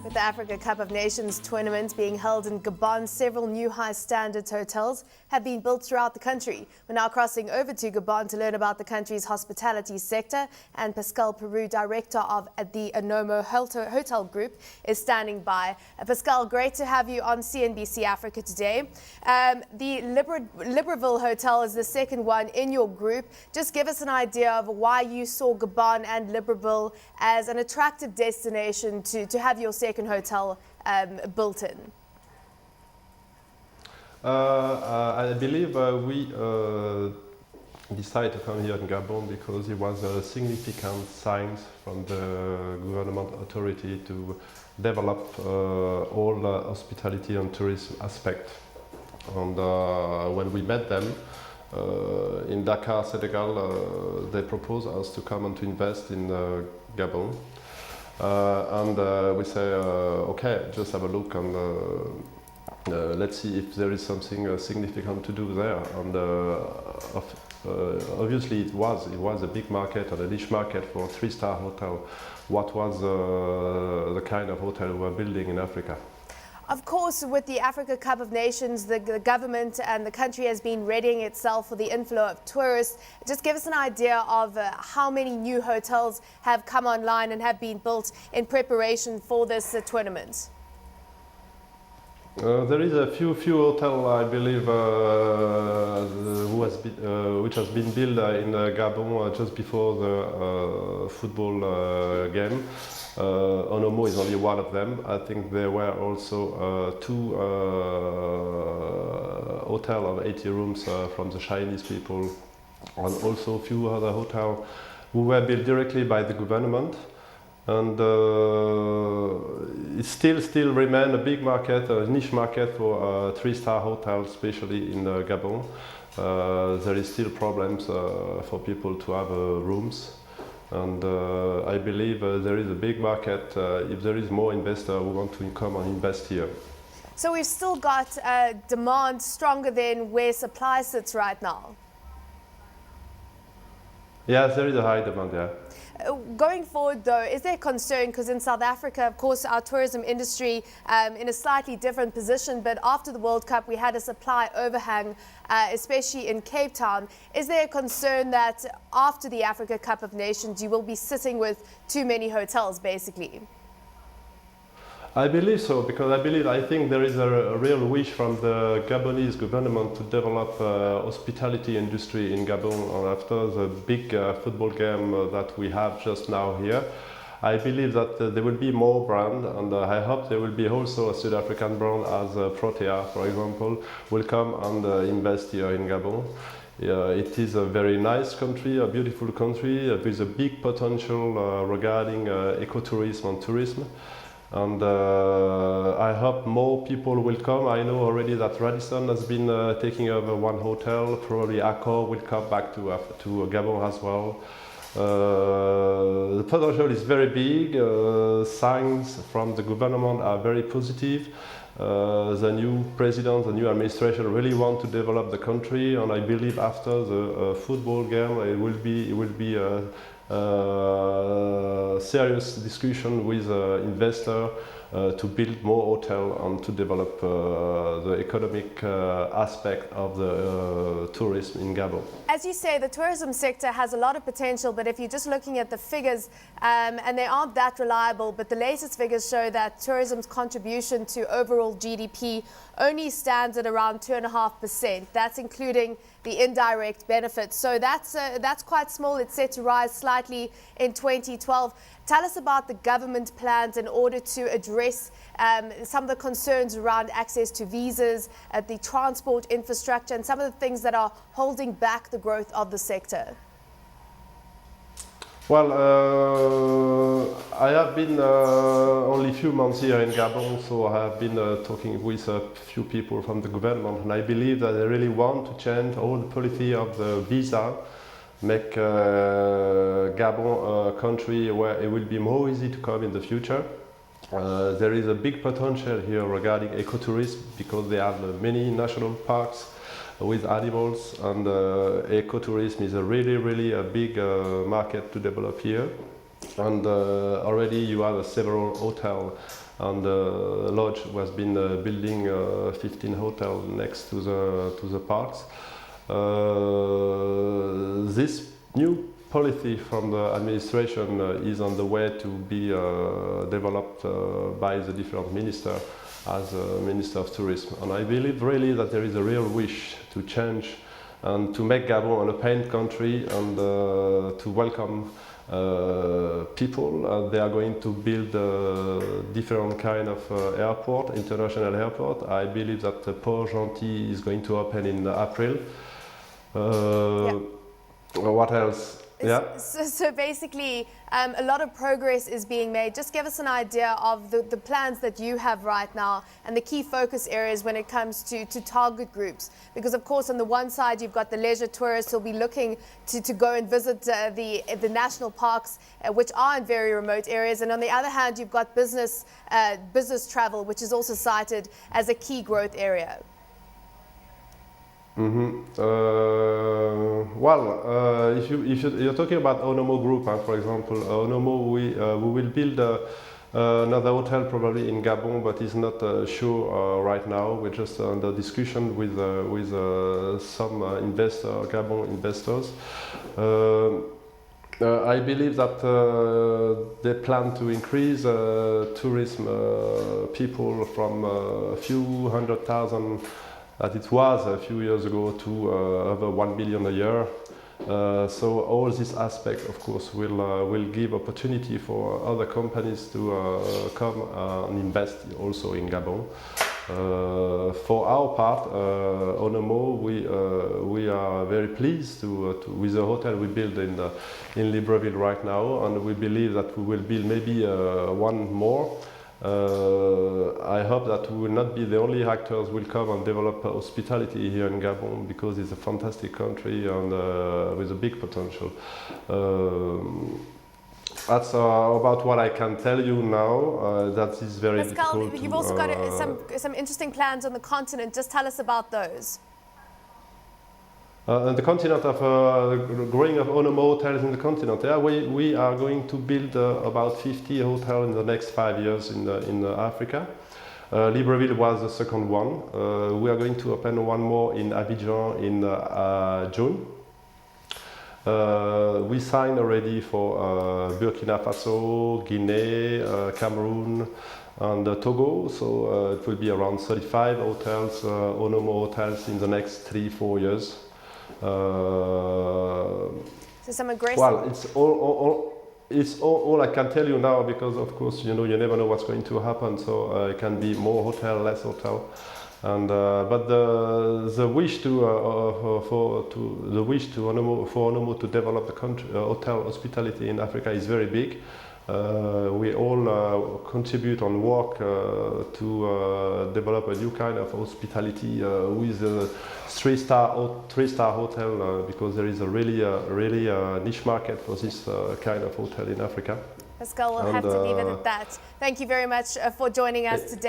With the Africa Cup of Nations tournament being held in Gabon, several new high-standard hotels have been built throughout the country. We're now crossing over to Gabon to learn about the country's hospitality sector, and Pascal Perus, director of the Onomo Hotel Group, is standing by. Pascal, great to have you on CNBC Africa today. The Libreville Hotel is the second one in your group. Just give us an idea of why you saw Gabon and Libreville as an attractive destination to have your second hotel built in. I believe we decided to come here in Gabon because it was a significant sign from the government authority to develop all the hospitality and tourism aspect. And when we met them in Dakar, Senegal, they proposed us to come and to invest in Gabon. We say, okay, just have a look and let's see if there is something significant to do there. And obviously it was a big market and a niche market for a 3-star hotel. What was the kind of hotel we were building in Africa? Of course, with the Africa Cup of Nations, the government and the country has been readying itself for the inflow of tourists. Just give us an idea of how many new hotels have come online and have been built in preparation for this tournament. There is a few hotels, I believe, which has been built in Gabon just before the football game. Onomo is only one of them. I think there were also two hotels of 80 rooms from the Chinese people, and also a few other hotels who were built directly by the government. And it still remains a big market, a niche market for 3-star hotels, especially in Gabon. There is still problems for people to have rooms. And I believe there is a big market if there is more investors who want to come and invest here. So we've still got demand stronger than where supply sits right now? Yes, there is a high demand there. Going forward though, is there concern, because in South Africa, of course, our tourism industry in a slightly different position, but after the World Cup we had a supply overhang, especially in Cape Town. Is there a concern that after the Africa Cup of Nations you will be sitting with too many hotels basically? I believe so, because I think there is a real wish from the Gabonese government to develop hospitality industry in Gabon. And after the big football game that we have just now here, I believe that there will be more brand, and I hope there will be also a South African brand as Protea, for example, will come and invest here in Gabon. It is a very nice country, a beautiful country with a big potential regarding ecotourism and tourism. And I hope more people will come. I know already that Radisson has been taking over one hotel. Probably Accor will come back to Gabon as well. The potential is very big. Signs from the government are very positive. The new president, the new administration really want to develop the country, and I believe after the football game it will be a serious discussion with investor to build more hotel and to develop the economic aspect of the tourism in Gabon. As you say, the tourism sector has a lot of potential, but if you're just looking at the figures, and they aren't that reliable, but the latest figures show that tourism's contribution to overall GDP only stands at around 2.5%. That's including the indirect benefits. So that's quite small. It's set to rise slightly in 2012. Tell us about the government plans in order to address some of the concerns around access to visas, the transport infrastructure, and some of the things that are holding back the growth of the sector. Well, I have been only a few months here in Gabon, so I have been talking with a few people from the government, and I believe that they really want to change all the policy of the visa, make Gabon a country where it will be more easy to come in the future. There is a big potential here regarding ecotourism because they have many national parks with animals, and ecotourism is a really a big market to develop here. And already you have several hotels and the lodge has been building 15 hotels next to the parks. This new policy from the administration is on the way to be developed by the different ministers as Minister of Tourism. And I believe really that there is a real wish to change and to make Gabon an open country and to welcome people. They are going to build different kind of airport, international airport. I believe that Port-Gentil is going to open in April. What else? Yeah. So basically, a lot of progress is being made. Just give us an idea of the plans that you have right now and the key focus areas when it comes to target groups. Because of course, on the one side, you've got the leisure tourists who'll be looking to go and visit the national parks, which are in very remote areas. And on the other hand, you've got business travel, which is also cited as a key growth area. If you're talking about Onomo Group, for example, Onomo, we will build another hotel probably in Gabon, but it's not sure right now. We're just under discussion with some Gabon investors. I believe that they plan to increase tourism people from a few 100,000 that it was a few years ago to over 1 billion a year. So all this aspect, of course, will give opportunity for other companies to come and invest also in Gabon. For our part, Onomo, we are very pleased with the hotel we build in Libreville right now, and we believe that we will build maybe one more. I hope that we will not be the only actors who will come and develop hospitality here in Gabon, because it's a fantastic country and with a big potential. That's about what I can tell you now. That is very Pascal, difficult. you've also got some interesting plans on the continent. Just tell us about those. On the continent of growing of Onomo hotels in the continent, yeah, we are going to build about 50 hotels in the next 5 years in Africa. Libreville was the second one. We are going to open one more in Abidjan in June. We signed already for Burkina Faso, Guinea, Cameroon, and Togo. So it will be around 35 hotels, Onomo hotels, in the next 3-4 years. So some aggressive. Well, it's all I can tell you now, because of course you never know what's going to happen. So it can be more hotel, less hotel, and but the wish for Onomo to develop the country, hotel hospitality in Africa is very big. We all contribute and work to develop a new kind of hospitality with a three-star hotel, because there is a really niche market for this kind of hotel in Africa. Pascal, we'll have to leave it at that. Thank you very much for joining us today.